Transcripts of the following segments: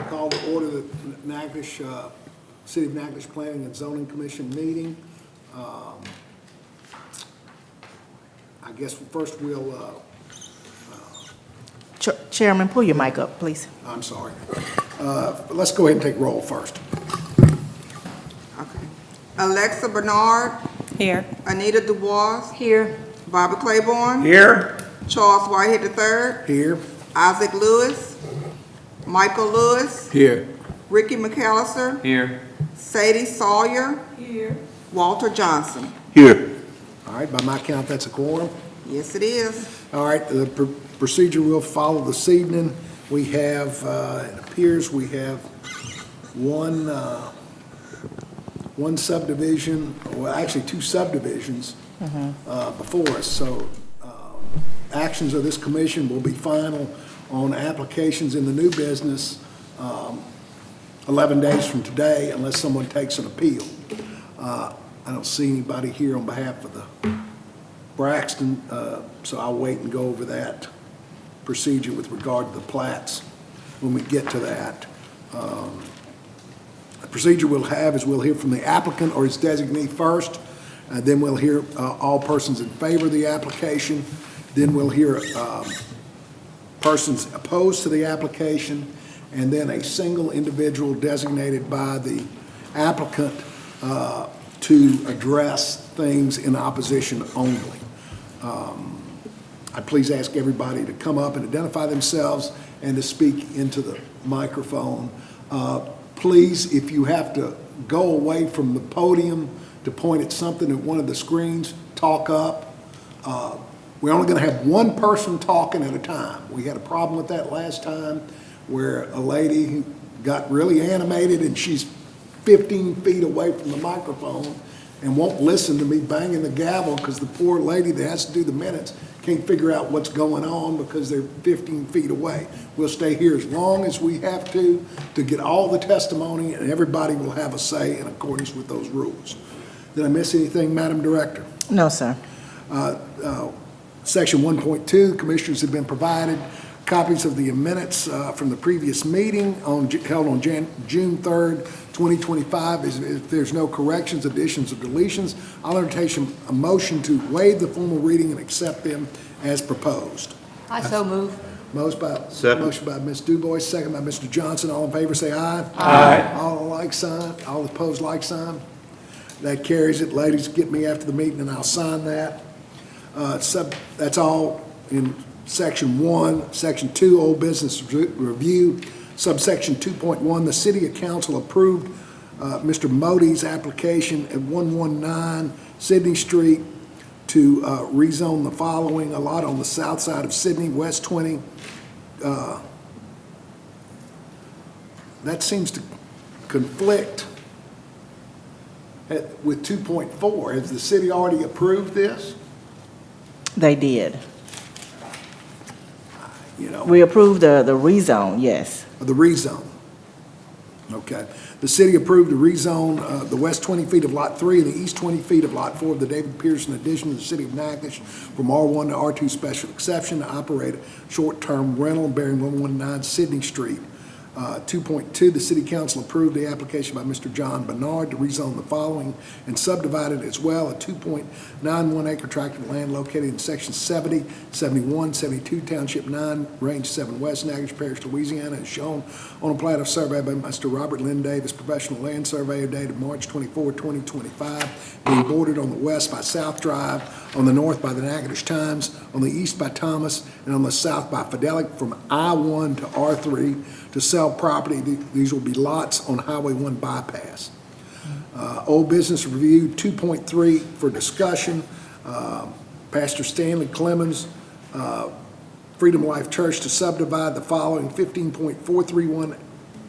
Call to order the Natchitoches, City of Natchitoches Planning and Zoning Commission meeting. I guess first we'll, Chairman, pull your mic up, please. I'm sorry. Let's go ahead and take roll first. Okay. Alexa Bernard, Here. Anita Dubois, Here. Barbara Claiborne, Here. Charles Whitehead III, Here. Isaac Lewis, Michael Lewis, Here. Ricky McAllister, Here. Sadie Sawyer, Walter Johnson. Here. All right, by my count, that's a quorum. Yes, it is. All right, the procedure we'll follow this evening, we have, it appears we have one subdivision, well, actually two subdivisions before us. So actions of this commission will be final on applications in the new business 11 days from today, unless someone takes an appeal. I don't see anybody here on behalf of the Braxton, so I'll wait and go over that procedure with regard to the plats when we get to that. The procedure we'll have is we'll hear from the applicant or his designee first, and then we'll hear all persons in favor of the application. Then we'll hear persons opposed to the application, and then a single individual designated by the applicant to address things in opposition only. I please ask everybody to come up and identify themselves and to speak into the microphone. Please, if you have to go away from the podium to point at something at one of the screens, talk up. We're only going to have one person talking at a time. We had a problem with that last time where a lady got really animated and she's 15 feet away from the microphone and won't listen to me banging the gavel because the poor lady that has to do the minutes can't figure out what's going on because they're 15 feet away. We'll stay here as long as we have to get all the testimony, and everybody will have a say in accordance with those rules. Did I miss anything, Madam Director? No, sir. Section 1.2, commissioners have been provided copies of the minutes from the previous meeting held on June 3rd, 2025. If there's no corrections, additions, or deletions, I'll entertain a motion to waive the formal reading and accept them as proposed. I so move. Motion by Ms. Dubois, second by Mr. Johnson. All in favor say aye. Aye. All like sign, all opposed like sign. That carries it. Ladies, get me after the meeting and I'll sign that. That's all in Section 1. Section 2, old business review. Subsection 2.1, the City Council approved Mr. Modi's application at 119 Sydney Street to rezone the following: a lot on the south side of Sydney, West 20. That seems to conflict with 2.4. Has the city already approved this? They did. You know, We approved the rezone, yes. the rezone. Okay. The city approved the rezone, the west 20 feet of Lot 3 and the east 20 feet of Lot 4 of the David Pearson addition to the city of Natchitoches from R1 to R2 special exception to operate a short-term rental bearing 119 Sydney Street. 2.2, the City Council approved the application by Mr. John Bernard to rezone the following and subdivided as well: a 2.91 acre tract of land located in Section 70, 71, 72, Township 9, Range 7 West, Natchitoches Parish, Louisiana, as shown on a plat of survey by Mr. Robert Lynn Davis, professional land surveyor, dated March 24, 2025, being bordered on the west by South Drive, on the north by the Natchitoches Times, on the east by Thomas, and on the south by Fidelic from I-1 to R3 to sell property. These will be lots on Highway 1 bypass. Old business review 2.3 for discussion. Pastor Stanley Clemens, Freedom Life Church, to subdivide the following 15.431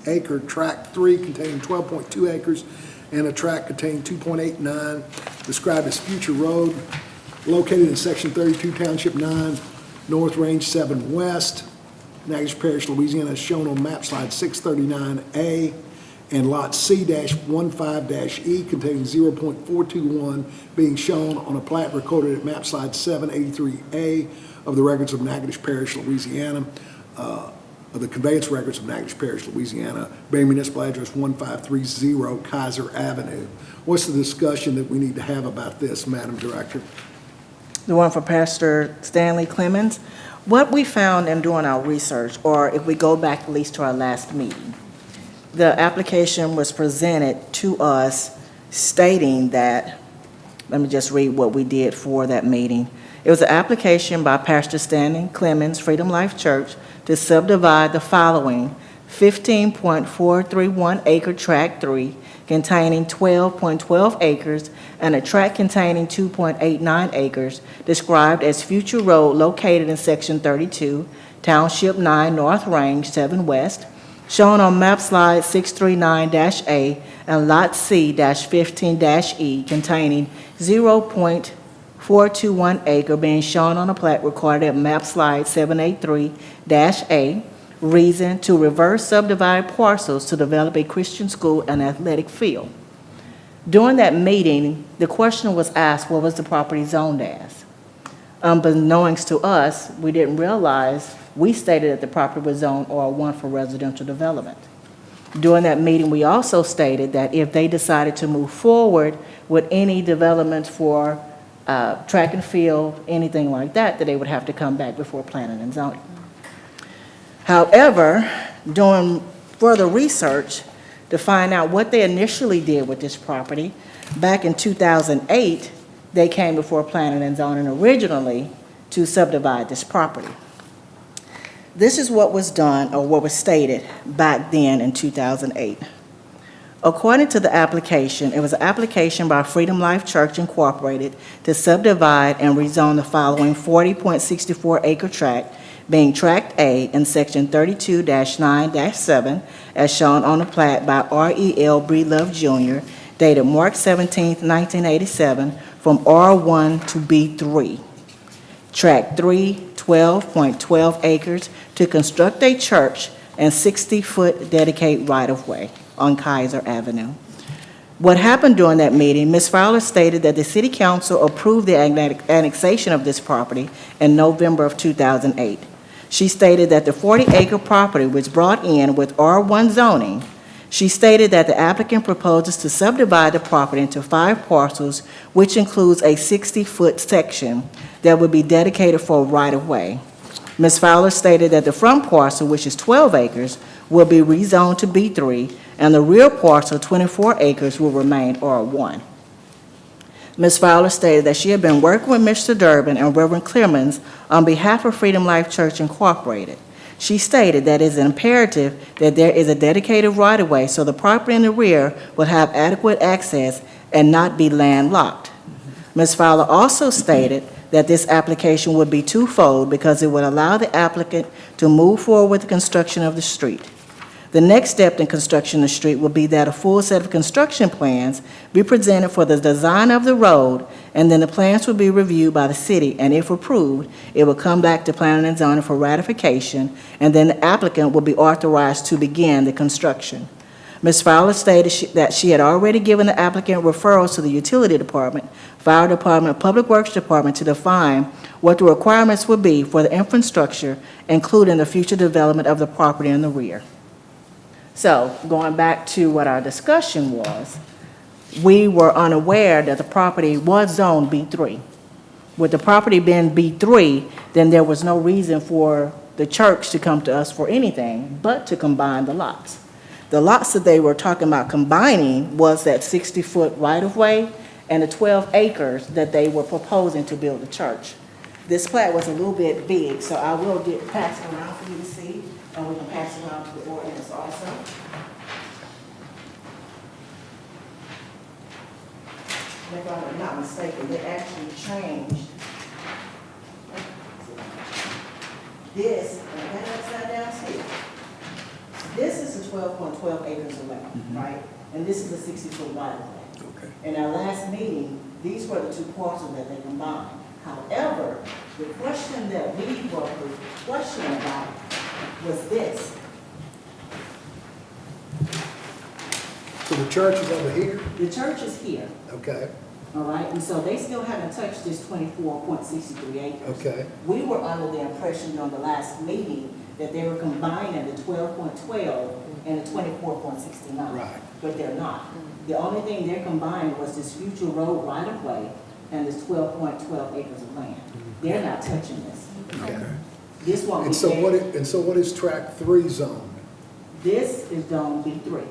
acre tract 3 containing 12.2 acres and a tract containing 2.89 described as future road located in Section 32, Township 9, North, Range 7 West, Natchitoches Parish, Louisiana, as shown on map slide 639A, and lot C-15-E containing 0.421 being shown on a plat recorded at map slide 783A of the records of Natchitoches Parish, Louisiana. of the conveyance records of Natchitoches Parish, Louisiana, bearing municipal address 1530 Kaiser Avenue. What's the discussion that we need to have about this, Madam Director? The one for Pastor Stanley Clemens. What we found in doing our research, or if we go back at least to our last meeting, the application was presented to us stating that, let me just read what we did for that meeting. It was an application by Pastor Stanley Clemens, Freedom Life Church, to subdivide the following 15.431 acre tract 3 containing 12.12 acres and a tract containing 2.89 acres described as future road located in section 32, Township 9 North Range 7 West, shown on map slide 639-A and lot C-15-E containing 0.421 acre being shown on a plat recorded at map slide 783-A. Reason to reverse subdivide parcels to develop a Christian school and athletic field. During that meeting, the question was asked, what was the property zoned as? Unbeknownst to us, we didn't realize, we stated that the property was zoned R1 for residential development. During that meeting, we also stated that if they decided to move forward with any development for track and field, anything like that, that they would have to come back before planning and zoning. However, doing further research to find out what they initially did with this property, back in 2008, they came before planning and zoning originally to subdivide this property. This is what was done, or what was stated back then in 2008. According to the application, it was an application by Freedom Life Church Incorporated to subdivide and rezone the following 40.64 acre tract, being Tract A in Section 32-9-7, as shown on the plat by R.E.L. Breedlove Jr., dated March 17, 1987, from R1 to B3. Tract 3, 12.12 acres to construct a church and 60-foot dedicated right-of-way on Kaiser Avenue. What happened during that meeting, Ms. Fowler stated that the City Council approved the annexation of this property in November of 2008. She stated that the 40-acre property was brought in with R1 zoning. She stated that the applicant proposes to subdivide the property into 5 parcels, which includes a 60-foot section that would be dedicated for right-of-way. Ms. Fowler stated that the front parcel, which is 12 acres, will be rezoned to B3, and the rear parcel, 24 acres, will remain R1. Ms. Fowler stated that she had been working with Mr. Durbin and Reverend Clemens on behalf of Freedom Life Church Incorporated. She stated that it is imperative that there is a dedicated right-of-way so the property in the rear will have adequate access and not be landlocked. Ms. Fowler also stated that this application would be twofold because it would allow the applicant to move forward with the construction of the street. The next step in construction of the street will be that a full set of construction plans be presented for the design of the road, and then the plans will be reviewed by the city, and if approved, it will come back to planning and zoning for ratification, and then the applicant will be authorized to begin the construction. Ms. Fowler stated that she had already given the applicant referrals to the utility department, fire department, public works department to define what the requirements would be for the infrastructure, including the future development of the property in the rear. So, going back to what our discussion was, we were unaware that the property was zoned B3. With the property being B3, then there was no reason for the church to come to us for anything but to combine the lots. The lots that they were talking about combining was that 60-foot right-of-way and the 12 acres that they were proposing to build the church. This plat was a little bit big, so I will pass it around for you to see, and we can pass it around to the audience also. If I'm not mistaken, they actually changed this, and that upside down here. This is the 12.12 acres of land, right? And this is the 60-foot right-of-way. Okay. In our last meeting, these were the 2 parcels that they combined. However, the question that we were questioning about was this. So the church is over here? The church is here. Okay. All right, and so they still haven't touched this 24.63 acres. Okay. We were under the impression during the last meeting that they were combining the 12.12 and the 24.69. Right. But they're not. The only thing they're combining was this future road right-of-way and this 12.12 acres of land. They're not touching this. Okay. This one, And so what is tract 3 zoned? this is zone B3,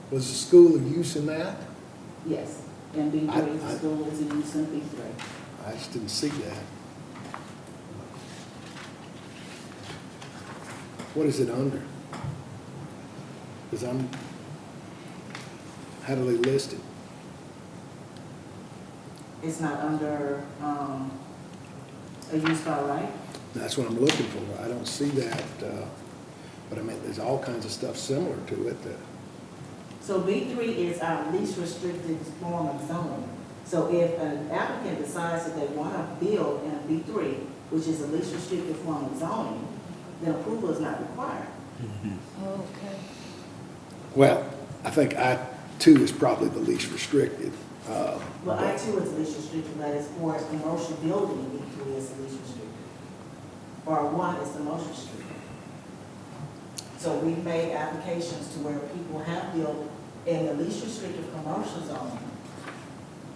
Was the school of use in that? yes. And B3, I- the school is in use in B3. I just didn't see that. What is it under? Because how do they list it? It's not under, a use by right? That's what I'm looking for. I don't see that, but I mean, there's all kinds of stuff similar to it that, So B3 is our least restricted form of zoning. So if an applicant decides that they want to build in a B3, which is the least restricted form of zoning, then approval is not required. Okay. well, I think I-2 is probably the least restricted. Well, I2 is least restricted, but as far as commercial building, B3 is the least restricted. R1 is the most restricted. So we've made applications to where people have built in the least restricted commercial zone.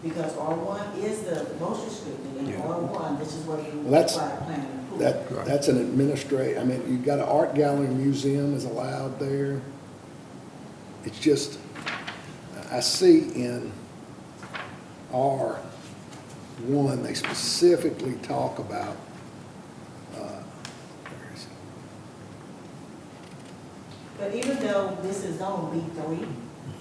Because R1 is the most restricted, and Yeah. R1, this is where you Well, that's- require planning approval. That's an I mean, you've got an art gallery museum is allowed there. It's just, I see in R1, they specifically talk about, where is it? But even though this is zone B3,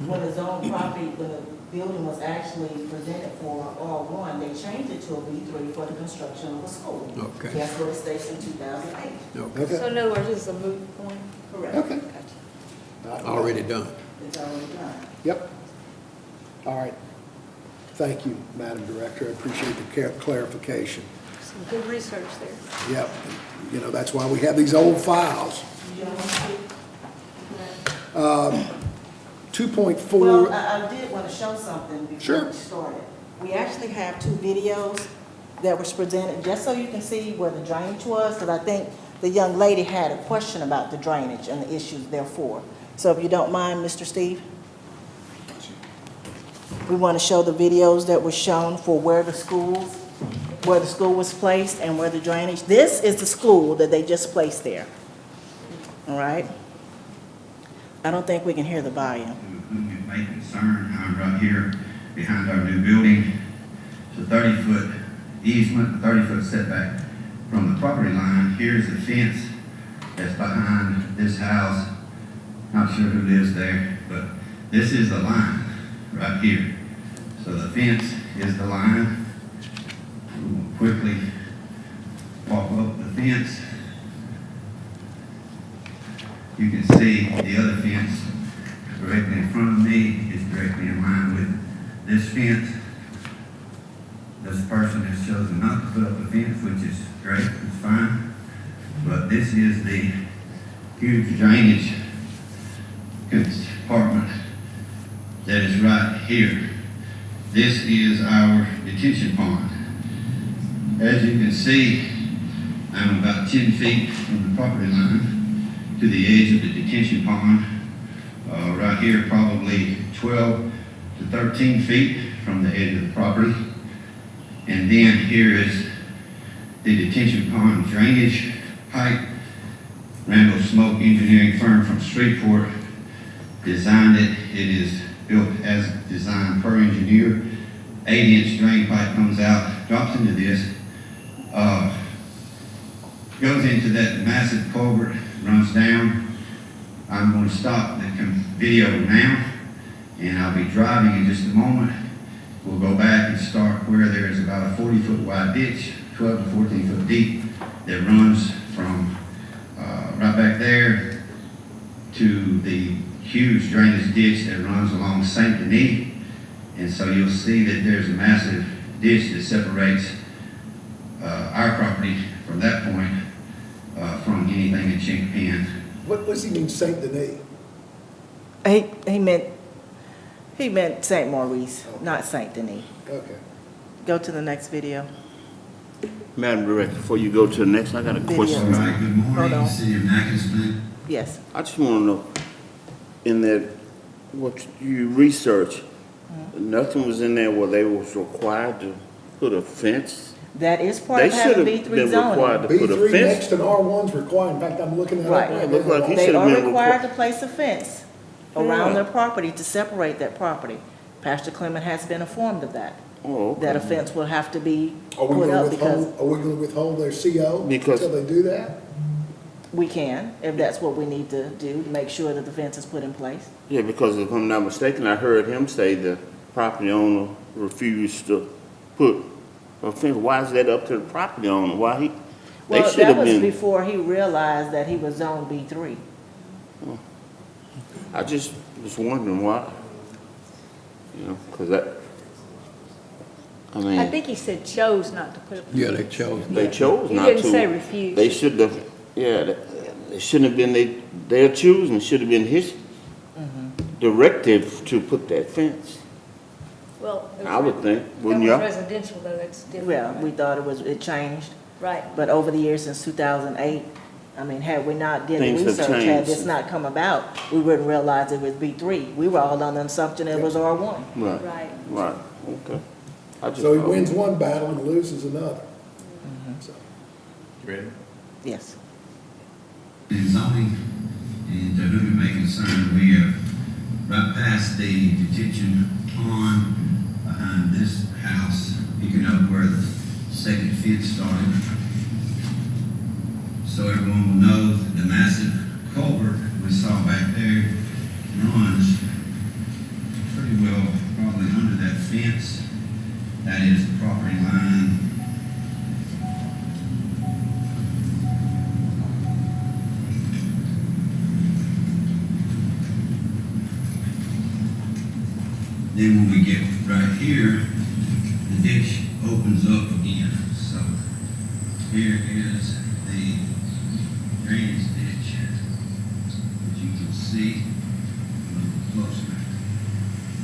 when the zone property, when the building was actually presented for R1, they changed it to a B3 for the construction of a school. Okay. That's what it states in 2008. Okay. So in other words, it's a moot point? Correct. Okay. Gotcha. Already done. It's already done. Yep. All right. Thank you, Madam Director. I appreciate the clarification. Some good research there. Yep. You know, that's why we have these old files. You don't want to speak? 2.4. Well, I did want to show something before Sure. we started. We actually have two videos that was presented, just so you can see where the drainage was, because I think the young lady had a question about the drainage and the issues therefore. So if you don't mind, Mr. Steve? We want to show the videos that were shown for where the school was placed and where the drainage. This is the school that they just placed there. All right? I don't think we can hear the volume. Who may concern, I'm right here behind our new building. It's a 30-foot easement, a 30-foot setback from the property line. Here's the fence that's behind this house. Not sure who lives there, but this is the line right here. So the fence is the line. We'll quickly walk up the fence. You can see the other fence directly in front of me is directly in line with this fence. This person has chosen not to put up a fence, which is great, it's fine. But this is the huge drainage compartment that is right here. This is our detention pond. As you can see, I'm about 10 feet from the property line to the edge of the detention pond. Right here, probably 12 to 13 feet from the edge of the property. And then here is the detention pond drainage pipe. Randall Smoke Engineering firm from Shreveport designed it. It is built as designed per engineer. 8-inch drain pipe comes out, drops into this, goes into that massive culvert, runs down. I'm going to stop the video now, and I'll be driving in just a moment. We'll go back and start where there is about a 40-foot wide ditch, 12 to 14 foot deep, that runs from right back there to the huge drainage ditch that runs along St. Denis. And so you'll see that there's a massive ditch that separates our property from that point from anything in Chinkapin. What does he mean, Saint Denis? He meant He meant St. Maurice, not St. Denis. Okay. Go to the next video. Madam Director, before you go to the next, I got a Video. question. All right, good Hold morning, on. City of Natchitoches. Yes. I just want to know, in that, what you researched, nothing was in there where they was required to put a fence? That is part They of should having have B3 been required zoning. to put a B3 next fence. to R1's required, in fact, I'm looking at it Right. right It looked like he now. should They have are been required to required. place a fence around their property to separate that property. Pastor Clement has been informed of that, Oh, that a okay. fence will have to be Are we put gonna up because withhold, are we gonna withhold their CO Because- until they do that? we can, if that's what we need to do, to make sure that the fence is put in place. Yeah, because if I'm not mistaken, I heard him say the property owner refused to put a fence. Why is that up to the property owner? Why he, they Well, should that have was been, before he realized that he was zone B3. I just was wondering why. You know, because that, I I mean, think he said chose not to put up. Yeah, they chose. they chose He not to. didn't say refuse. They should have, yeah, they shouldn't have been, their choosing should have been his directive to put that fence. Well, it was I would think, wouldn't that y'all? was residential though, that's different. Well, we right? thought it changed, Right. but over the years since 2008, I mean, had we not did the Things have research, had changed. this not come about, we wouldn't realize it was B3. We were all on the assumption it was R1. Right, Right. right, okay. I just So he thought- wins one battle and loses another. So, Yes. In zoning, and to whom it may concern, we are right past the detention pond behind this house, picking up where the second fence started. So everyone will know that the massive culvert we saw back there runs pretty well probably under that fence. That is the property line. Then when we get right here, the ditch opens up again. So here is the drainage ditch, as you can see a little closer.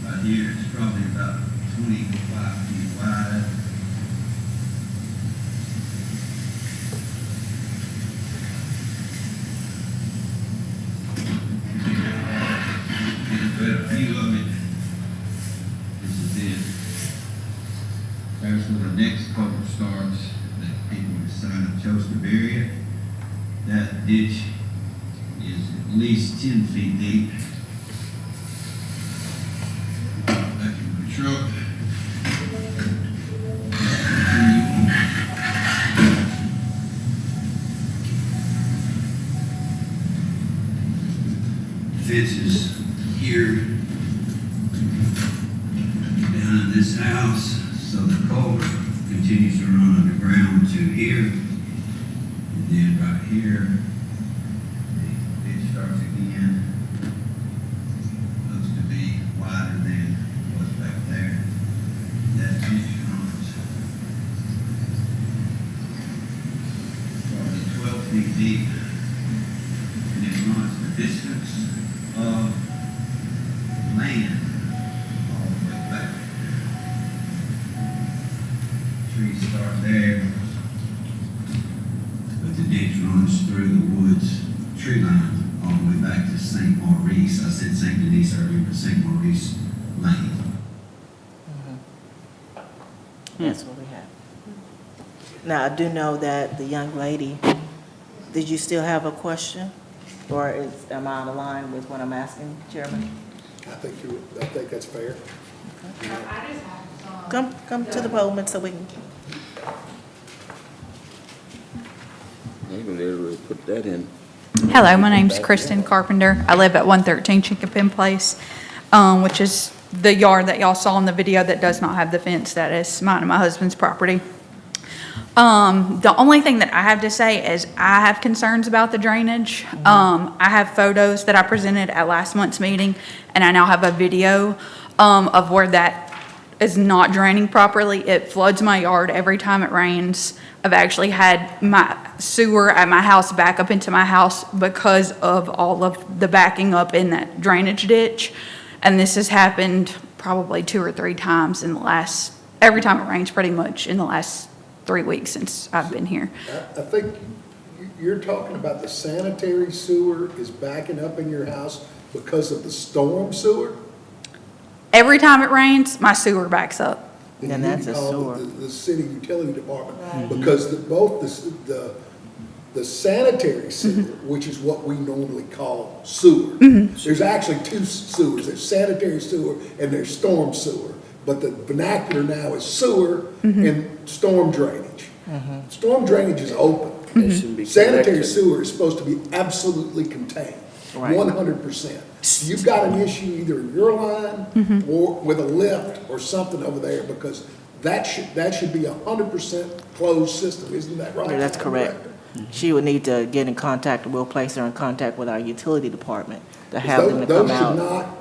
Right here, it's probably about 25 feet wide. But a few of it, this is it. There's where the next culvert starts, that people decided chose to bury it. That ditch is at least 10 feet deep. Back in the truck. Fence is here, down in this house, so the culvert continues to run underground to here. And then right here, the ditch starts again. Looks to be wider than what's back there. That ditch runs probably 12 feet deep. And it runs the distance of land all the way back. Trees start there, but the ditch runs through the woods, tree line, all the way back to St. Maurice. I said St. Denis earlier, but St. Maurice Lane. That's what we have. Now, I do know that the young lady, did you still have a question? Or am I out of line with what I'm asking, Chairman? I think that's fair. Come to the podium so we can, You can literally put that in. Hello, my name's Kristen Carpenter. I live at 113 Chicken Place, which is the yard that y'all saw in the video that does not have the fence. That is mine and my husband's property. The only thing that I have to say is I have concerns about the drainage. I have photos that I presented at last month's meeting, and I now have a video of where that is not draining properly. It floods my yard every time it rains. I've actually had my sewer at my house back up into my house because of all of the backing up in that drainage ditch. And this has happened probably 2 or 3 times every time it rains pretty much in the last 3 weeks since I've been here. I think you're talking about the sanitary sewer is backing up in your house because of the storm sewer? Every time it rains, my sewer backs up. Then that's a You call sewer. The city utility department, because both the sanitary sewer, which is what we normally call sewer. There's actually 2 sewers, there's sanitary sewer and there's storm sewer. But the vernacular now is sewer and storm drainage. Storm drainage is open. They shouldn't be Sanitary connected. sewer is supposed to be absolutely contained, Right. 100%. You've got an issue either in your line or with a lift or something over there, because that should be 100% closed system, isn't that right? Yeah, that's correct. She would need to get in contact, we'll place her in contact with our utility department to have them to come Those should out. not,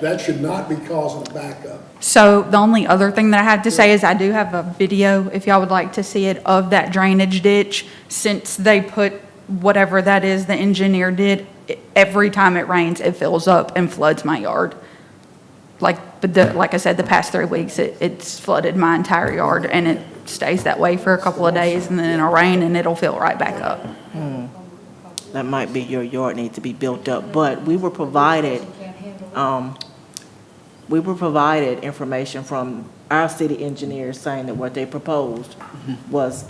that should not be causing a backup. So the only other thing that I have to say is I do have a video, if y'all would like to see it, of that drainage ditch. Since they put whatever that is the engineer did, every time it rains, it fills up and floods my yard. Like I said, the past 3 weeks, it's flooded my entire yard, and it stays that way for a couple of days, and then it'll rain and it'll fill right back up. That might be your yard needs to be built up, but we were provided, information from our city engineers saying that what they proposed was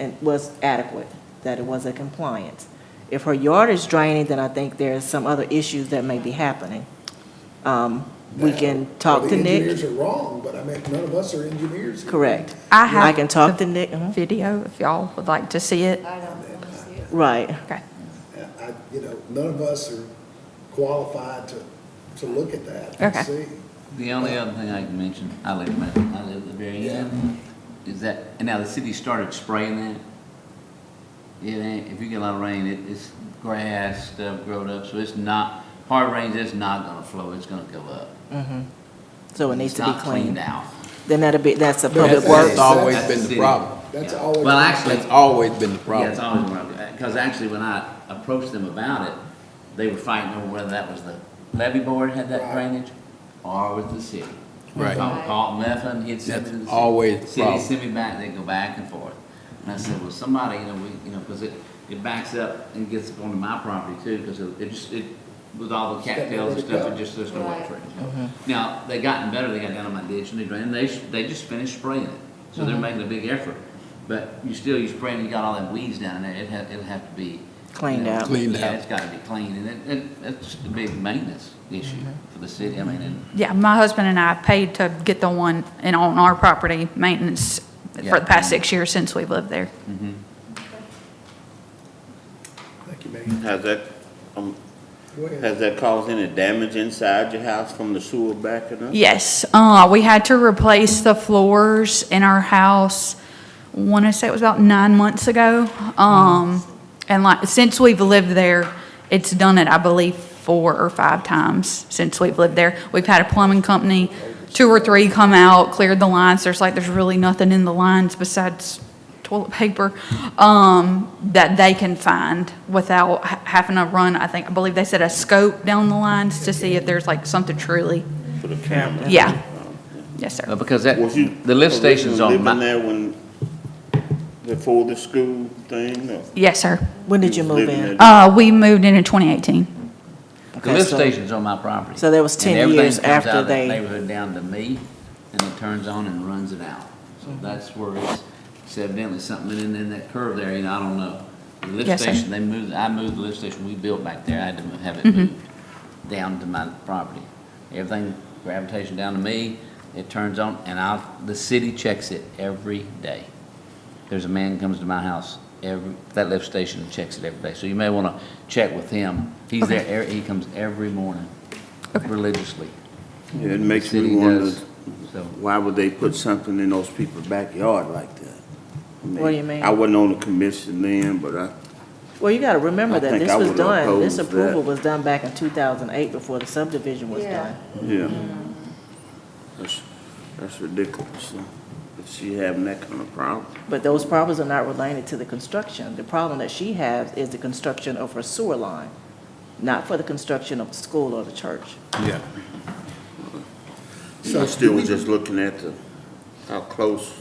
adequate, that it was a compliance. If her yard is draining, then I think there's some other issues that may be happening. We can talk to The Nick. engineers are wrong, but I mean, none of us are engineers. Correct. I have I can talk the to Nick. Video, if y'all would like to see it. Right. Okay. None of us are qualified to look at that and Okay. see. The only other thing I can mention, I live at the very end, is that, and now the city started spraying that. It ain't, if you get a lot of rain, it's grass, stuff growed up, so it's not, hard rains, it's not gonna flow, it's gonna go up. So it needs to be It's not cleaned cleaned. out. Then that's a But public that's- works. That's always That's been the the city. problem. That's Yeah. always. Well, actually, That's always been the yeah, problem. it's always around, because actually when I approached them about it, they were fighting over whether that was the levee board had that Right. drainage, or was the city. Right. Called Methvin, he'd send it to the city. always the City problem. send me back, they go back and forth. And I said, well, somebody, because it backs up and gets up onto my property too, because with all the cattails and stuff, there's no way for it to go. Now, they gotten better, they got down on my ditch and they drained, they just finished spraying it. So they're making a big effort. But you spraying, you got all that weeds down in there, it'll have to be. Cleaned out. Cleaned Yeah, out. it's gotta be cleaned, and it's just a big maintenance issue for the city, I mean, and Yeah, my husband and I paid to get the one on our property maintenance Yeah. for the past 6 years since we've lived there. Thank you, man. Go ahead. Has that caused any damage inside your house from the sewer backing up? Yes, we had to replace the floors in our house, I want to say it was about 9 months ago. And since we've lived there, it's done it, I believe, 4 or 5 times since we've lived there. We've had a plumbing company, 2 or 3 come out, cleared the lines. There's really nothing in the lines besides toilet paper, that they can find without having to run, I believe they said a scope down the lines to see if there's something truly. For the camera? Yeah. Yes, sir. because Was you the lift station's on living my, there before the school thing? Or Yes, sir. When did you move living in? there? We moved in 2018. the Okay, lift so- station's on my property. So that was 10 And everything years comes out after of that they- neighborhood down to me, and it turns on and runs it out. So that's where it's evidently something in that curve there, I don't know. The lift Yes, sir. station, I moved the lift station we built back there, I had to have it moved down to my property. Everything gravitation down to me, it turns on, and the city checks it every day. There's a man comes to my house that lift station and checks it every day. So you may want to check with him. He's Okay. there, he comes every morning religiously. Yeah, it makes me City wonder, does, so. why would they put something in those people's backyard like that? I What do you mean? I wasn't on the commission then, but Well, you got to remember I that think this I was would've done, this opposed approval that. was done back in 2008 before the subdivision was Yeah. done. yeah. That's ridiculous. That she having that kind of problem. But those problems are not related to the construction. The problem that she has is the construction of her sewer line, not for the construction of the school or the church. Yeah. I still was just looking at how close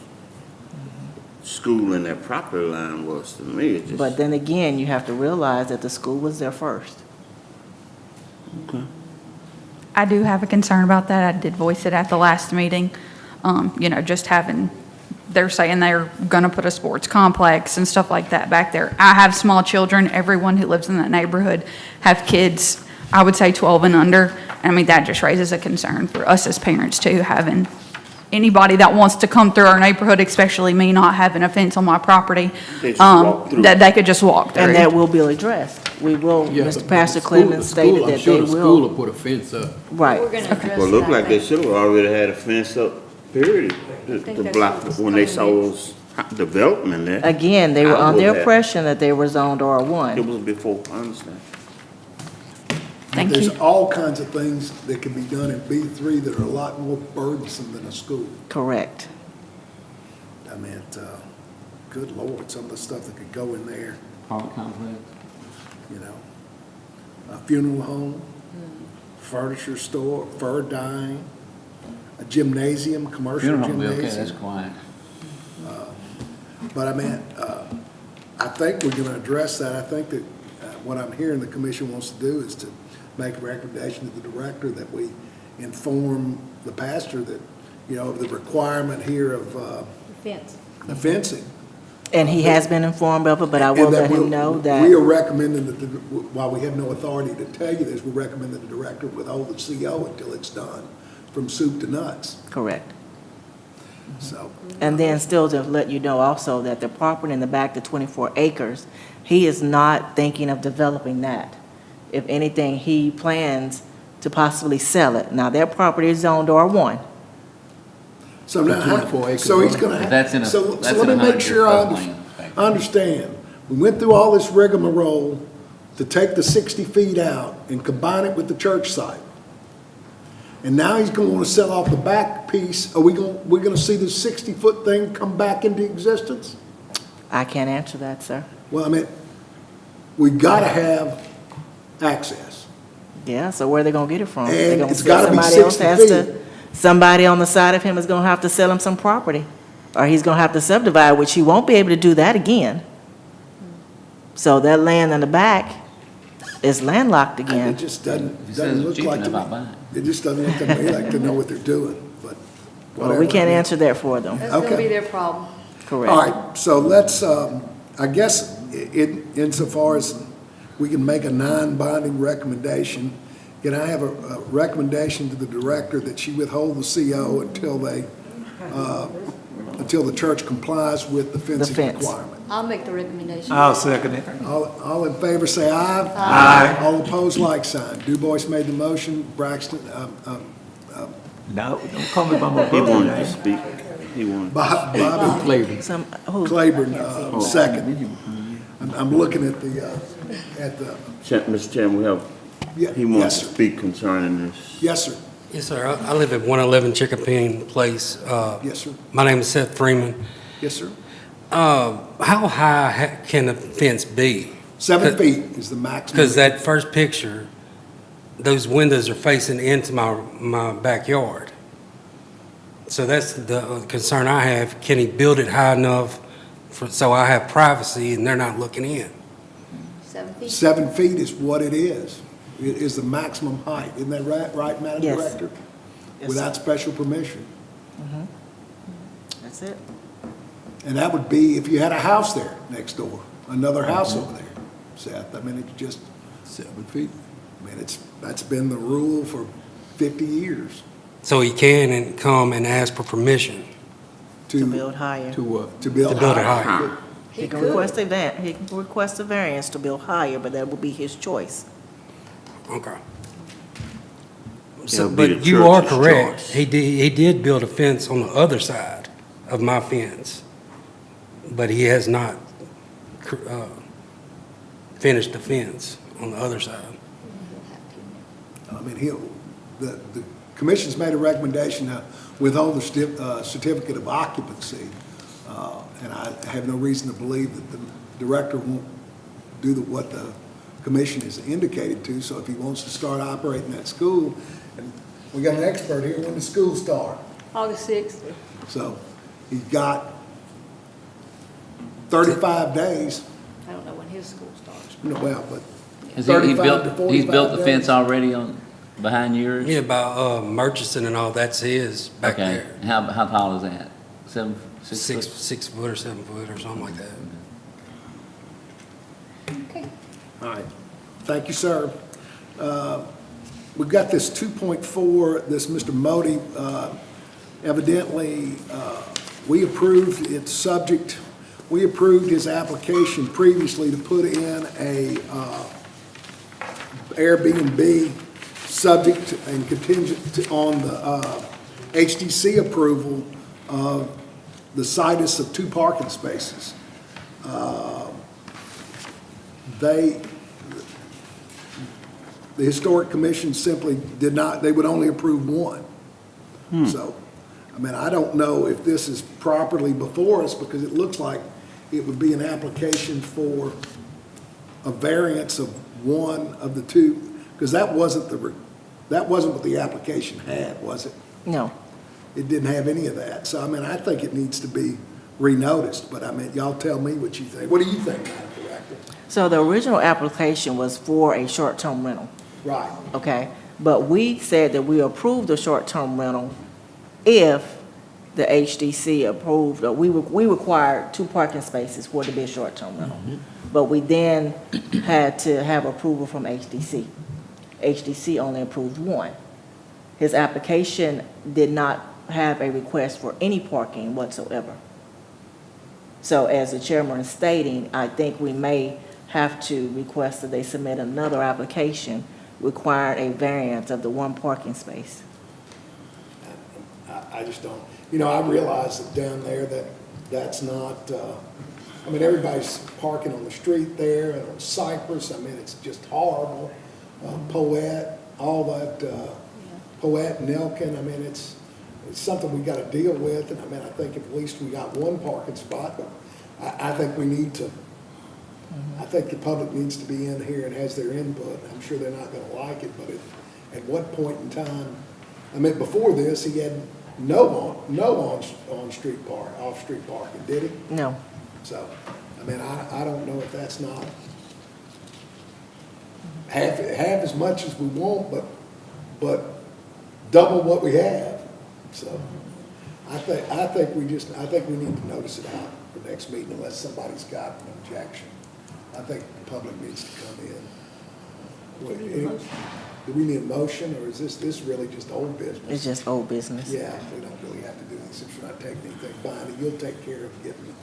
school and that property line was to me. It just. But then again, you have to realize that the school was there first. Okay. I do have a concern about that. I did voice it at the last meeting. Just having, they're saying they're gonna put a sports complex and stuff like that back there. I have small children. Everyone who lives in that neighborhood have kids, I would say 12 and under. I mean, that just raises a concern for us as parents too, having anybody that wants to come through our neighborhood, especially me not having a fence on my property, They just walk through. that they could just walk through. And that will be addressed. We will, Yeah, Mr. but Pastor the school- Clemens the school- stated that I'm sure they the school will. will put a fence up. Right. We're gonna address that. Well, it looked like I they think. should have already had a fence up, period, think to that's block, what was when they coming saw us development there. Again, they were I on would the have. impression that they were zoned It R1. was before, I understand. Thank There's you. all kinds of things that can be done in B3 that are a lot more burdensome than a school. Correct. I mean, good Lord, some of the stuff that could go in there, Apartment complex. you know. A funeral home, furniture store, fur dyeing, a gymnasium, commercial Funeral home will be okay, that's gymnasium. quiet. But I mean, I think we're gonna address that. I think that what I'm hearing the commission wants to do is to make a recommendation to the director that we inform the pastor that, of the requirement here of Fence. the fencing. And he has been informed of it, but I And will that let him we'll- know We are that, recommending that, while we have no authority to tell you this, we recommend that the director withhold the CO until it's done, from soup to nuts, correct. so. And then still to let you know also that the property in the back, the 24 acres, he is not thinking of developing that. If anything, he plans to possibly sell it. Now, their property is zoned R1. So now, 24 acres, so he's right? gonna, But that's in a- so that's let in me a make sure I 100-year floodplain. understand. We went through all this rigmarole to take the 60 feet out and combine it with the church site. And now he's gonna wanna sell off the back piece. We're gonna see this 60-foot thing come back into existence? I can't answer that, sir. Well, I mean, we gotta have access. Yeah, so where are they gonna get it from? And They gonna it's sell gotta be somebody else 60 has feet. to- Somebody on the side of him is gonna have to sell him some property, or he's gonna have to subdivide, which he won't be able to do that again. So that land in the back is landlocked It again. just He doesn't says look it's cheap like, enough, I'll to buy me- it. it just doesn't look to me like they know what they're doing, but Well, we whatever. can't answer that for them, That's gonna Okay. be their problem. correct. All right, so let's, I guess, insofar as we can make a non-binding recommendation, can I have a recommendation to the director that she withhold the CO until until the church complies with the fencing fence. requirement? I'll make the recommendation. I'll second it. All in favor, say aye. Aye. All opposed, like sign. Du Bois made the motion, Braxton, No, don't call me by my He brother wanted to name. speak, he wanted. Bobby Flavor. Some, who, Claiborne, second. I'm looking at the, Mr. Chairman, we have, yeah, he yes, wants to sir. speak concerning this. Yes, sir. Yes, sir. I live at 111 Chickapin Place. Yes, sir. My name is Seth Freeman. Yes, sir. How high can a fence be? 7 feet is the maximum. Because that first picture, those windows are facing into my backyard. So that's the concern I have. Can he build it high enough so I have privacy and they're not looking in? 7 feet. 7 feet is what it is. It is the maximum height. Isn't that right, Madam Yes. Director? Yes, Without special permission. that's it. And that would be if you had a house there next door, another house over there, Seth. I mean, it's just, 7 feet. I mean, that's been the rule for 50 years. So he can come and ask for permission. To build higher. To what? To build To build it higher. higher. He can request a variance to build higher, but that will be his choice. Okay. It'll be the But you are church's correct. choice. He did build a fence on the other side of my fence, but he has not finished the fence on the other side. I mean, the commission's made a recommendation to withhold the certificate of occupancy, and I have no reason to believe that the director won't do what the commission has indicated to, so if he wants to start operating that school, and We got an expert here. When does school start? August 6th. So he's got 35 days, I don't know when his school starts. well, but Has 35 he to built, 45 he's built the days. fence already on, behind yours? Yeah, by Murchison and all, that's his back Okay. there. How tall is that? 6 Six, foot? 6 foot or 7 foot or something like that. Okay. All right, thank you, sir. We've got this 2.4, this Mr. Modi, evidently, we approved its subject, we approved his application previously to put in a Airbnb subject and contingent on the HDC approval of the situs of 2 parking spaces. The Historic Commission simply did not, they would only approve 1. So, I mean, I don't know if this is properly before us, because it looks like it would be an application for a variance of 1 of the 2, because that wasn't what the application had, was it? No. It didn't have any of that. So, I mean, I think it needs to be renoticed, but I mean, y'all tell me what you think. What do you think, Madam Director? So the original application was for a short-term rental, Right. okay? But we said that we approved the short-term rental if the HDC approved, or we required 2 parking spaces for it to be a short-term rental. But we then had to have approval from HDC. HDC only approved 1. His application did not have a request for any parking whatsoever. So as the chairman is stating, I think we may have to request that they submit another application requiring a variance of the 1 parking space. I just don't, I realize that down there that's not, I mean, everybody's parking on the street there and on Cypress. I mean, it's just horrible. Poet, all that, Poet and Elkin, I mean, it's something we gotta deal with. And I mean, I think at least we got 1 parking spot, but I think we need to, I think the public needs to be in here and has their input. I'm sure they're not gonna like it, but at what point in time, I mean, before this, he had no on-street off-street parking, did he? No. So, I mean, I don't know if that's not half as much as we want, but double what we have. So, I think we need to notice it out for next meeting unless somebody's got an objection. I think the public needs to come in. Do we need a motion, or is this really just old business? It's just old business. Yeah, we don't really have to do this if we're not taking anything binding. You'll take care of getting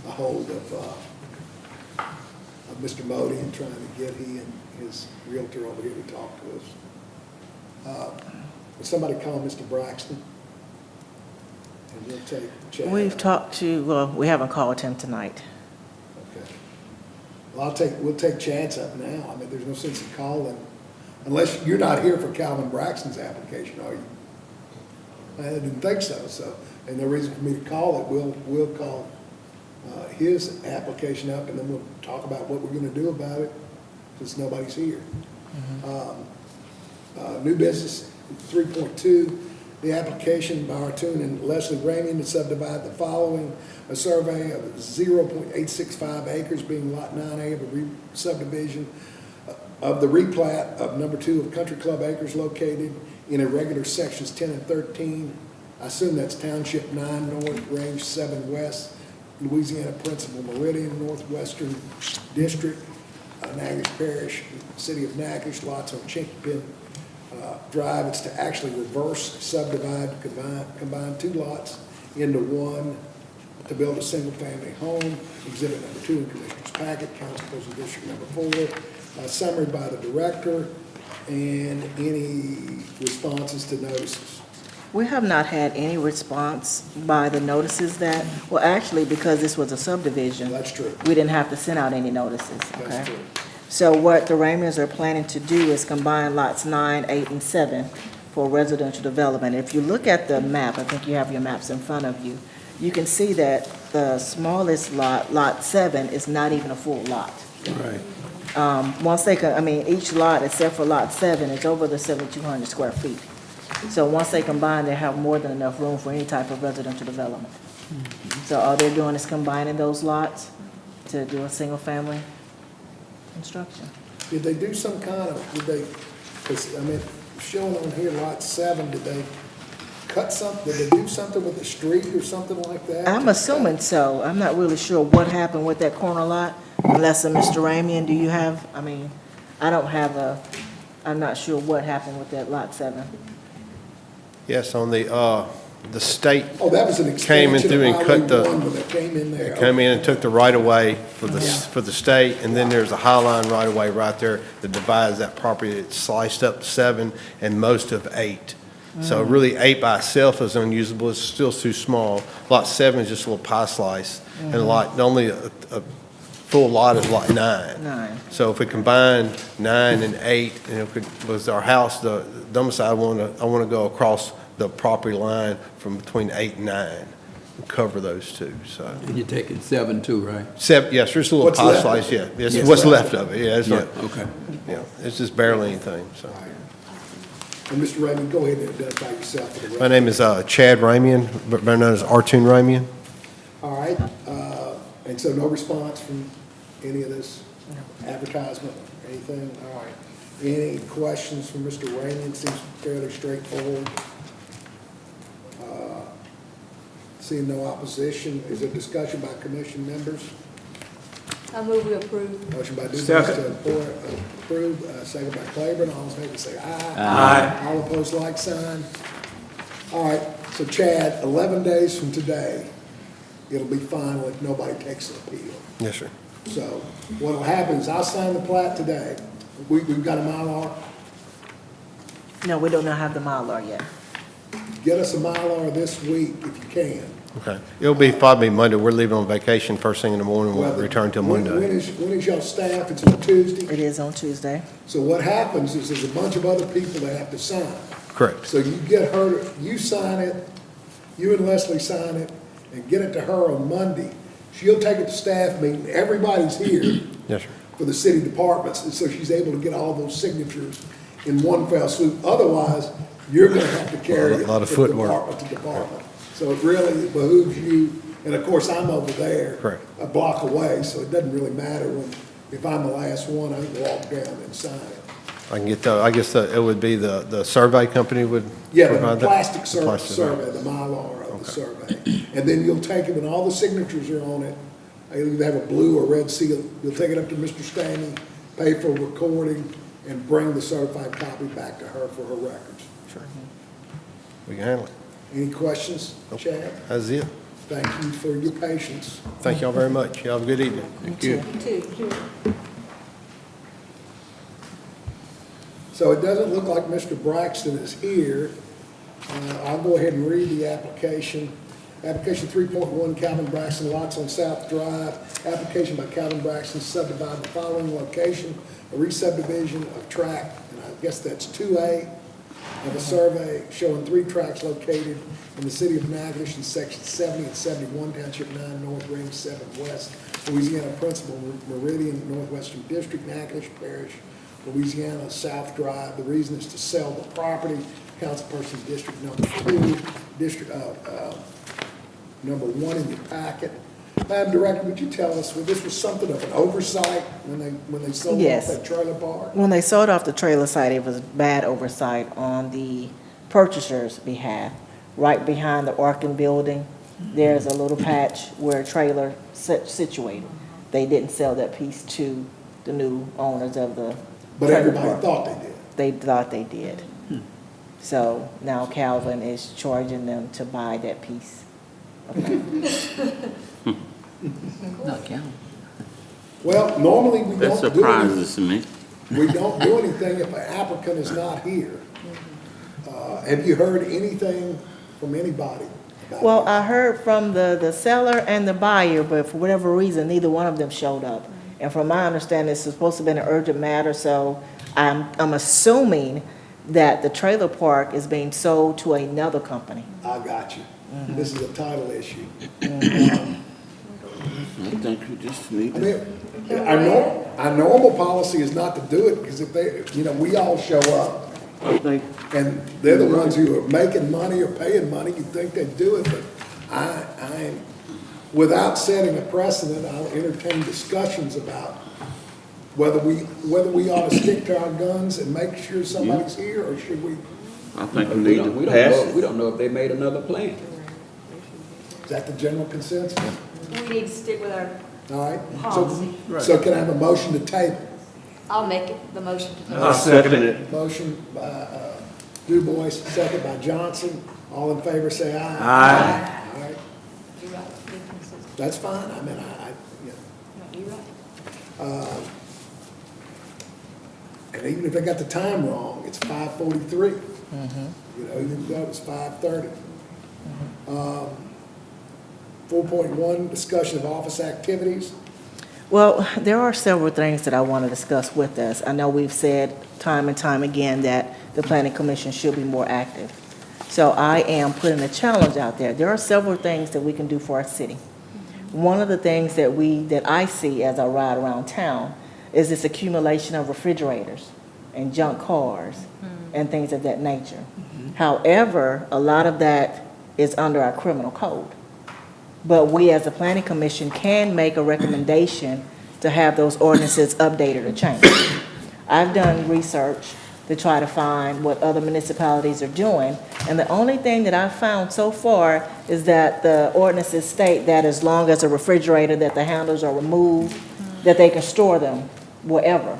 a hold of Mr. Modi and trying to get he and his realtor over here to talk to us. Would somebody call Mr. Braxton? And we'll take Chad. We've talked to, well, we haven't called him tonight. Okay. Well, we'll take Chad's up now. I mean, there's no sense in calling, unless you're not here for Calvin Braxton's application, are you? I didn't think so, and the reason for me to call it, we'll call his application up, and then we'll talk about what we're gonna do about it, since nobody's here. New business, 3.2, the application by Artune and Leslie Ramian to subdivide the following: a survey of 0.865 acres being Lot 9A of a subdivision of the replat of number 2 of Country Club Acres located in irregular sections 10 and 13. I assume that's Township 9 North, Range 7 West, Louisiana Principal Meridian, Northwestern District, Natchitoches Parish, City of Natchitoches, lots on Chinkapin Drive. It's to actually reverse subdivide, combine 2 lots into 1 to build a single-family home. Exhibit number 2 in Commissioner's packet, Constables in District number 4. Summary by the director, and any responses to notices. We have not had any response by the notices that, well, actually, because this was a subdivision. That's true. We didn't have to send out any notices, okay? That's true. So what the Ramians are planning to do is combine lots 9, 8, and 7 for residential development. If you look at the map, I think you have your maps in front of you, you can see that the smallest lot, Lot 7, is not even a full lot. Right. Once they, each lot except for Lot 7 is over the 7,200 square feet. So once they combine, they have more than enough room for any type of residential development. So all they're doing is combining those lots to do a single-family construction. Did they do some kind of, because, I mean, showing on here lot 7, did they cut something, did they do something with the street or something like that? I'm assuming so. I'm not really sure what happened with that corner lot, unless, Mr. Ramian, do you have, I mean, I don't have I'm not sure what happened with that lot 7. Yes, on the state Oh, that was an came in expansion through of and cut Highway the, 1 when they came in there. came in and took the right-of-way for the state, and then there's a Highline right-of-way right there that divides that property. It's sliced up to 7 and most of 8. So really 8 by itself is unusable, it's still too small. Lot 7 is just a little pie slice, and only a full lot is lot 9. 9. So if we combine 9 and 8, and if it was our house, the domicile, I want to go across the property line from between 8 and 9, and cover those two, so. And you're taking 7 too, right? 7, yes, there's a little What's pie left? slice, yeah. It's Yes. what's left of it, yeah, it's Yeah, not, okay. yeah, it's just barely anything, so. And Mr. Raymond, go ahead and identify yourself for the record. My name is Chad Ramian, better known as Artoon Ramian. All right, and so no response from any of this advertisement, anything? All right. Any questions from Mr. Raymond? Seems fairly straightforward. Seeing no opposition, is there discussion by commission members? I move we approve. Motion by Dumas to approve, second by Claiborne. All in favor say aye. Aye. All opposed, like sign. All right, so Chad, 11 days from today, it'll be final if nobody takes an appeal. Yes, sir. So what'll happen is I'll sign the plat today. We've got a Mylar. No, we do not have the Mylar yet. Get us a Mylar this week if you can. Okay. It'll be probably Monday. We're leaving on vacation first thing in the morning. We'll return till When Monday. is y'all staff? It's on Tuesday. It is on Tuesday. So what happens is there's a bunch of other people that have to sign. Correct. So you get her, you sign it, you and Leslie sign it, and get it to her on Monday. She'll take it to staff meeting, everybody's here Yes, sir. for the city departments, and so she's able to get all those signatures in one fell swoop. Otherwise, you're gonna have to carry it A lot of from footwork. department to department. So it really behooves you, and of course, I'm over there. Correct. A block away, so it doesn't really matter if I'm the last one, I can walk down and sign it. I can get I guess it would be the survey company would Yeah, the provide that? plastic Plastic, survey, the Mylar of the survey. And then you'll take it, when all the signatures are on it, you'll either have a blue or red seal, you'll take it up to Mr. Stanley, pay for recording, and bring the certified copy back to her for her records. Sure. We can handle it. Any questions, Chad? That's it. Thank you for your patience. Thank y'all very much. Y'all have a good evening. Thank you. Two. So it doesn't look like Mr. Braxton is here. I'll go ahead and read the application. Application 3.1, Calvin Braxton, lots on South Drive. Application by Calvin Braxton, subdivide the following location, a re-subdivision of tract, and I guess that's 2A of a survey showing 3 tracts located in the city of Natchitoches in section 70 and 71, township 9 north, range 7 west, Louisiana, principal meridian, northwestern district, Natchitoches Parish, Louisiana, South Drive. The reason is to sell the property. Councilperson District Number 2, District Number 1 in your packet. Madam Director, would you tell us, this was something of an oversight when they sold off Yes. that trailer park? When they sold off the trailer site, it was bad oversight on the purchaser's behalf. Right behind the Orkin building, there's a little patch where a trailer situated. They didn't sell that piece to the new owners of the But trailer everybody park. thought they did. They thought they did. So now Calvin is charging them to buy that piece. Not counting. Well, normally we That don't do surprises me. we don't do anything if an applicant is not here. Have you heard anything from anybody about Well, this? I heard from the seller and the buyer, but for whatever reason, neither one of them showed up. And from my understanding, it's supposed to have been an urgent matter, so I'm assuming that the trailer park is being sold to another company. I got you. This is a title issue. I think we just need I to. mean, our normal policy is not to do it, because if they, we all show up, And they're the ones who are making money or paying money, you'd think they'd do it, but without setting a precedent, I'll entertain discussions about whether we ought to stick to our guns and make sure somebody's here, or should we, I think we We need don't, we to don't pass know, it. we don't know if they made another plan. is that the general consensus? We need to stick with our, All right? Policy. So can I have a motion to table? I'll make it, the motion to I'll second it. Motion by Du Bois, second by Johnson. All in favor, say aye. Aye. All right, You're right. Be consistent. that's fine. I mean, yeah. No, you're right. And even if I got the time wrong, it's 5:43. You know, even though it's 5:30. 4.1, discussion of office activities. Well, there are several things that I want to discuss with us. I know we've said time and time again that the planning commission should be more active. So I am putting a challenge out there. There are several things that we can do for our city. One of the things that I see as I ride around town is this accumulation of refrigerators and junk cars and things of that nature. However, a lot of that is under our criminal code. But we, as a planning commission, can make a recommendation to have those ordinances updated or changed. I've done research to try to find what other municipalities are doing, and the only thing that I've found so far is that the ordinances state that as long as a refrigerator, that the handles are removed, that they can store them wherever.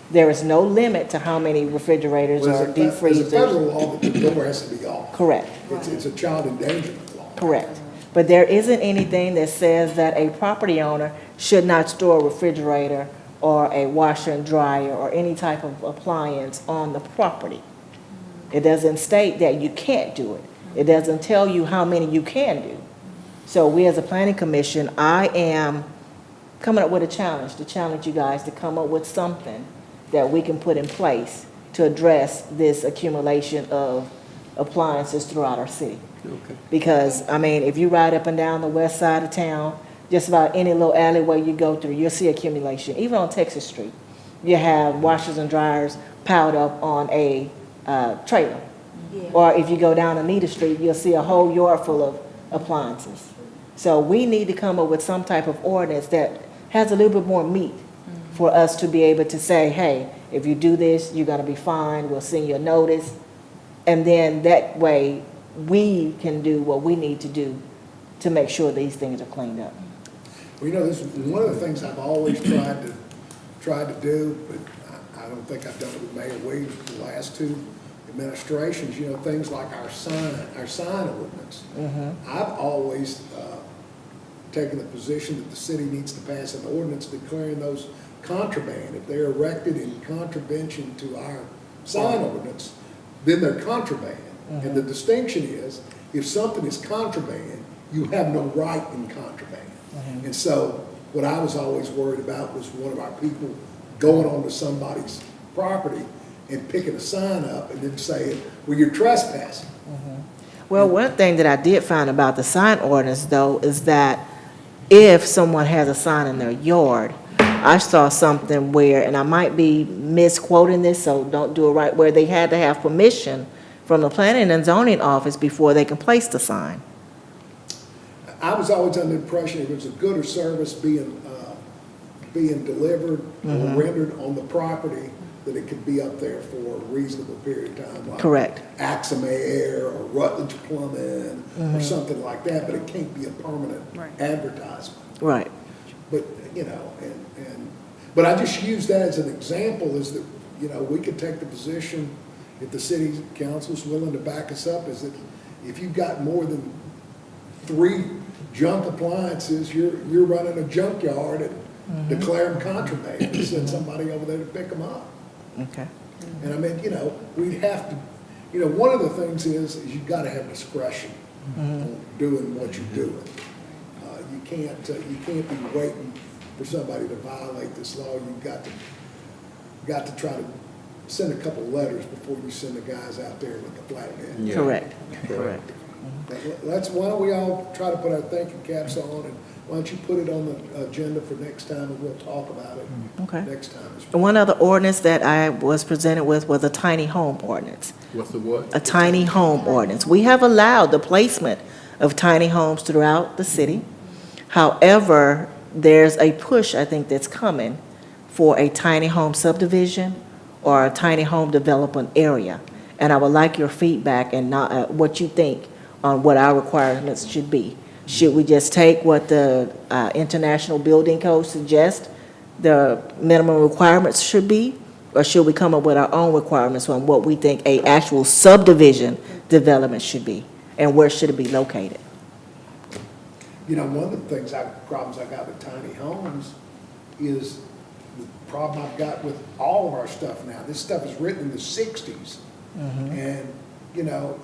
There is no limit to how many refrigerators or deep There's a freezers. federal law that the door has to be off. Correct. It's a child endangerment law. Correct. But there isn't anything that says that a property owner should not store a refrigerator or a washer and dryer or any type of appliance on the property. It doesn't state that you can't do it. It doesn't tell you how many you can do. So we, as a planning commission, I am coming up with a challenge, to challenge you guys to come up with something that we can put in place to address this accumulation of appliances throughout our city. Okay. Because, I mean, if you ride up and down the west side of town, just about any little alleyway you go through, you'll see accumulation. Even on Texas Street, you have washers and dryers piled up on a trailer. Yeah. Or if you go down Anita Street, you'll see a whole yard full of appliances. So we need to come up with some type of ordinance that has a little bit more meat for us to be able to say, hey, if you do this, you're gonna be fined, we'll send you a notice. And then that way, we can do what we need to do to make sure these things are cleaned up. Well, you know, this is one of the things I've always tried to do, but I don't think I've done it with Mayor Williams the last two administrations, you know, things like our sign ordinance. I've always taken the position that the city needs to pass an ordinance declaring those contraband. If they're erected in contravention to our sign ordinance, then they're contraband. And the distinction is, if something is contraband, you have no right in contraband. And so what I was always worried about was one of our people going onto somebody's property and picking a sign up and then saying, well, you're trespassing. Well, one thing that I did find about the sign ordinance, though, is that if someone has a sign in their yard, I saw something where, and I might be misquoting this, so don't do it right, where they had to have permission from the planning and zoning office before they can place the sign. I was always under the impression if it was a good or service being delivered or rendered on the property, that it could be up there for a reasonable period of time. Like Correct. Axum Air or Rutledge Plumbing or something like that, but it can't be a permanent advertisement. Right. But, you know, but I just use that as an example, is that, you know, we could take the position, if the city council's willing to back us up, is that if you've got more than 3 junk appliances, you're running a junkyard and declare them contraband and send somebody over there to pick them up. Okay. And I mean, you know, we have to, you know, one of the things is you've got to have discretion on doing what you're doing. You can't be waiting for somebody to violate this law. You've got to try to send a couple letters before you send the guys out there with the flatbed. Yeah. Correct. Correct. Why don't we all try to put our thinking caps on, and why don't you put it on the agenda for next time, and we'll talk about it Okay. next time. One other ordinance that I was presented with was a tiny home ordinance. What's the what? A tiny home ordinance. We have allowed the placement of tiny homes throughout the city. However, there's a push, I think, that's coming for a tiny home subdivision or a tiny home development area. And I would like your feedback and not, what you think on what our requirements should be. Should we just take what the International Building Code suggests the minimum requirements should be? Or should we come up with our own requirements on what we think a actual subdivision development should be? And where should it be located? You know, one of the problems I got with tiny homes is the problem I've got with all of our stuff now. This stuff is written in the 60s. And, you know,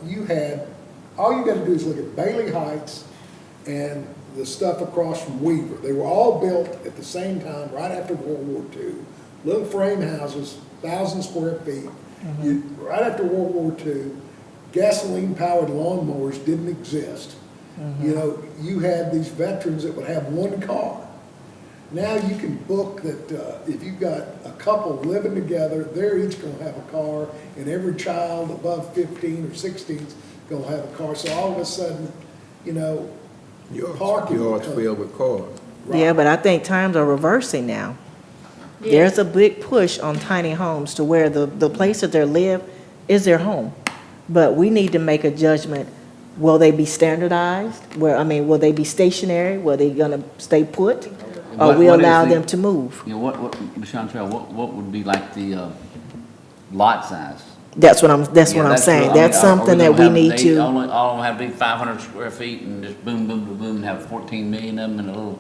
all you gotta do is look at Bailey Heights and the stuff across from Weaver. They were all built at the same time, right after World War II. Little frame houses, 1,000 square feet. Right after World War II, gasoline-powered lawnmowers didn't exist. You know, you had these veterans that would have one car. Now you can book that if you've got a couple living together, they're each gonna have a car, and every child above 15 or 16 is gonna have a car. So all of a sudden, you know, parking Yards becomes- filled with cars. Yeah, but I think times are reversing now. There's a big push on tiny homes to where the place that they live is their home. But we need to make a judgment, will they be standardized? Will they be stationary? Will they gonna stay put? Or What- we what is allow the- them to move? You know, Ms. Chantrell, what would be like the lot size? That's what I'm Yeah, saying. what- I mean, That's are something we that gonna we have need they to, all have to be 500 square feet and just boom, boom, boom, boom, and have 14 million of them and a little,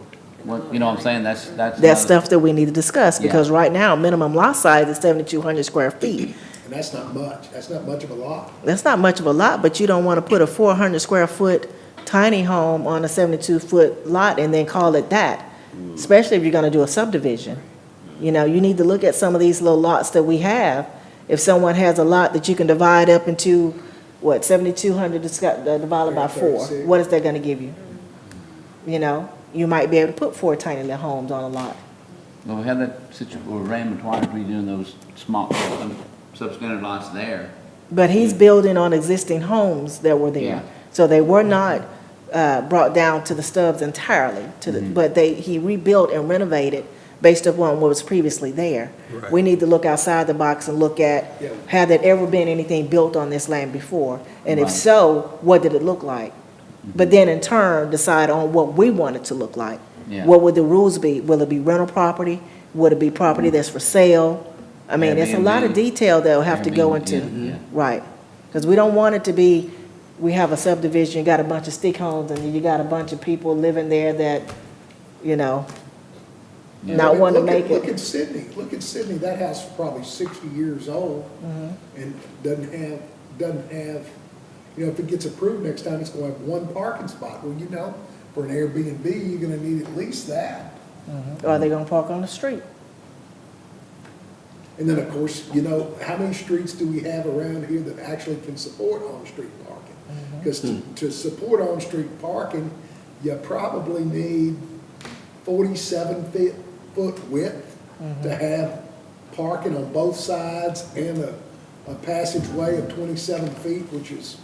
you know what I'm saying? That's. that's stuff that we need to discuss, Yeah. because right now, minimum lot size is 7,200 square feet. And that's not much. That's not much of a lot. That's not much of a lot, but you don't want to put a 400 square foot tiny home on a 72-foot lot and then call it that, especially if you're going to do a subdivision. You know, you need to look at some of these little lots that we have. If someone has a lot that you can divide up into, 7,200 divided by 4, 36. what is that going to give you? You know, you might be able to put 4 tiny little homes on a lot. Well, we had that situation where Raymond twice redoing those small, substandard lots there. But he's building on existing homes that were Yeah. there. So they were not brought down to the stubs entirely, but he rebuilt and renovated based upon what was previously there. Right. We need to look outside the box and look at, Yeah. have there ever been anything built on this land before? And if Right. so, what did it look like? But then in turn, decide on what we want it to look like. Yeah. What would the rules be? Will it be rental property? Would it be property that's for sale? I mean, there's a lot of Airbnb. detail that will have to go Airbnb, into. yeah. Right, because we don't want it to be, we have a subdivision, you got a bunch of stick homes, and you got a bunch of people living there that, you know, Yeah. not want to Look at- make Look it. at Sydney. That house is probably 60 years old and doesn't have, you know, if it gets approved next time, it's going to have one parking spot. Well, you know, for an Airbnb, you're going to need at least that. Or are they gonna park on the street? And then, of course, you know, how many streets do we have around here that actually can support on-street parking? Because to support on-street parking, you probably need 47-foot width to have parking on both sides and a passageway of 27 feet, which is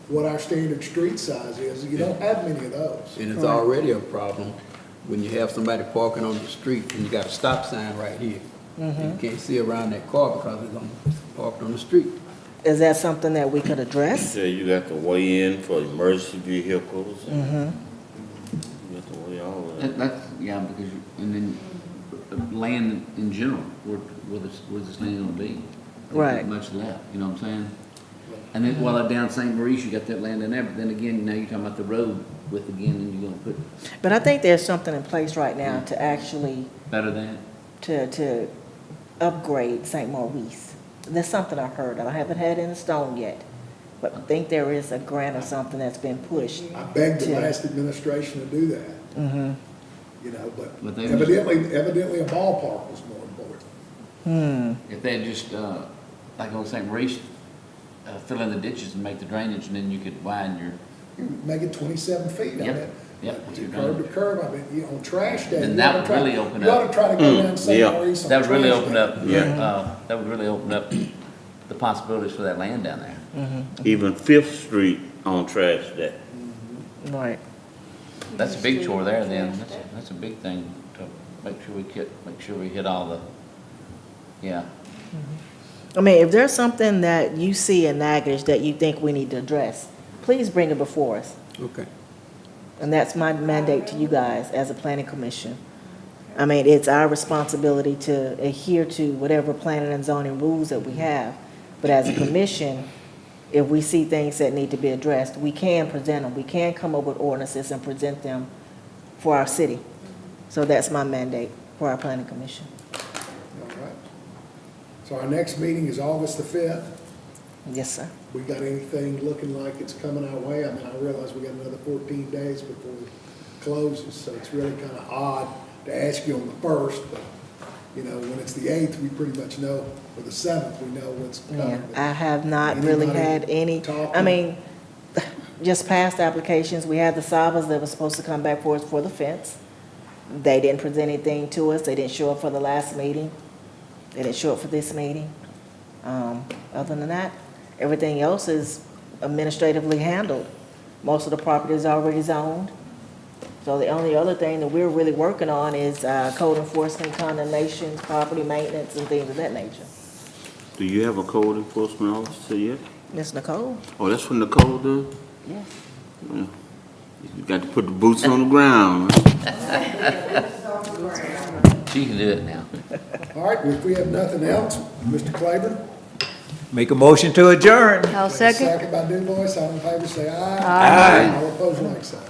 what our standard street size is. You don't have many of those. And it's already a problem when you have somebody parking on the street and you got a stop sign right here. You can't see around that car because it's parked on the street. Is that something that we could address? Yeah, you got to weigh in for emergency vehicles. You got to weigh all of that. That's, yeah, because, and then land in general, where's this land gonna be? There's Right. not much left, you know what I'm saying? And then, while down St. Maurice, you got that land in there, but then again, now you're talking about the road width again, and you're gonna put But I think there's something in place right now to actually, better than. to upgrade St. Maurice. That's something I heard, I haven't had it in stone yet, but I think there is a grant or something that's been pushed. I begged the Yeah. last administration to do that. You know, But but they- evidently a ballpark was more important. If they just, like on St. Maurice, fill in the ditches and make the drainage, and then you could widen make it 27 feet. I Yep, mean, yep, what you're Curb to doing. curb, I mean, you know, on trash day. Then you that oughta would try- really open You ought up. to try to go down St. yeah. Maurice on That would really trash open day. up, Yeah. that would really open up the possibilities for that land down there. Even Fifth Street on trash day. Right. That's a big chore there then, that's a big thing to make sure we hit all the, yeah. I mean, if there's something that you see in Natchitoches that you think we need to address, please bring it before us. Okay. And that's my mandate to you guys as a planning commission. I mean, it's our responsibility to adhere to whatever planning and zoning rules that we have. But as a commission, if we see things that need to be addressed, we can present them. We can come up with ordinances and present them for our city. So that's my mandate for our planning commission. All right. So our next meeting is August the 5th. Yes, sir. We got anything looking like it's coming our way? I mean, I realize we got another 14 days before it closes, so it's really kind of odd to ask you on the 1st, but, you know, when it's the 8th, we pretty much know, or the 7th, we know what's Yeah, coming. I have not really Anybody had any, I talking? mean, just past applications, we had the Sabas that was supposed to come back for us for the fence. They didn't present anything to us, they didn't show up for the last meeting, they didn't show up for this meeting. Other than that, everything else is administratively handled. Most of the property is already zoned. So the only other thing that we're really working on is code enforcement, condemnations, property maintenance, and things of that nature. Do you have a code enforcement officer yet? Ms. Nicole? Oh, that's what Nicole does? Yes. Well, you got to put the boots on the ground. She can do it now. All right, if we have nothing else, Mr. Claiborne? Make a motion to adjourn. I'll second. Second by Du Bois, all in favor, say aye. Aye. All opposed, like sign.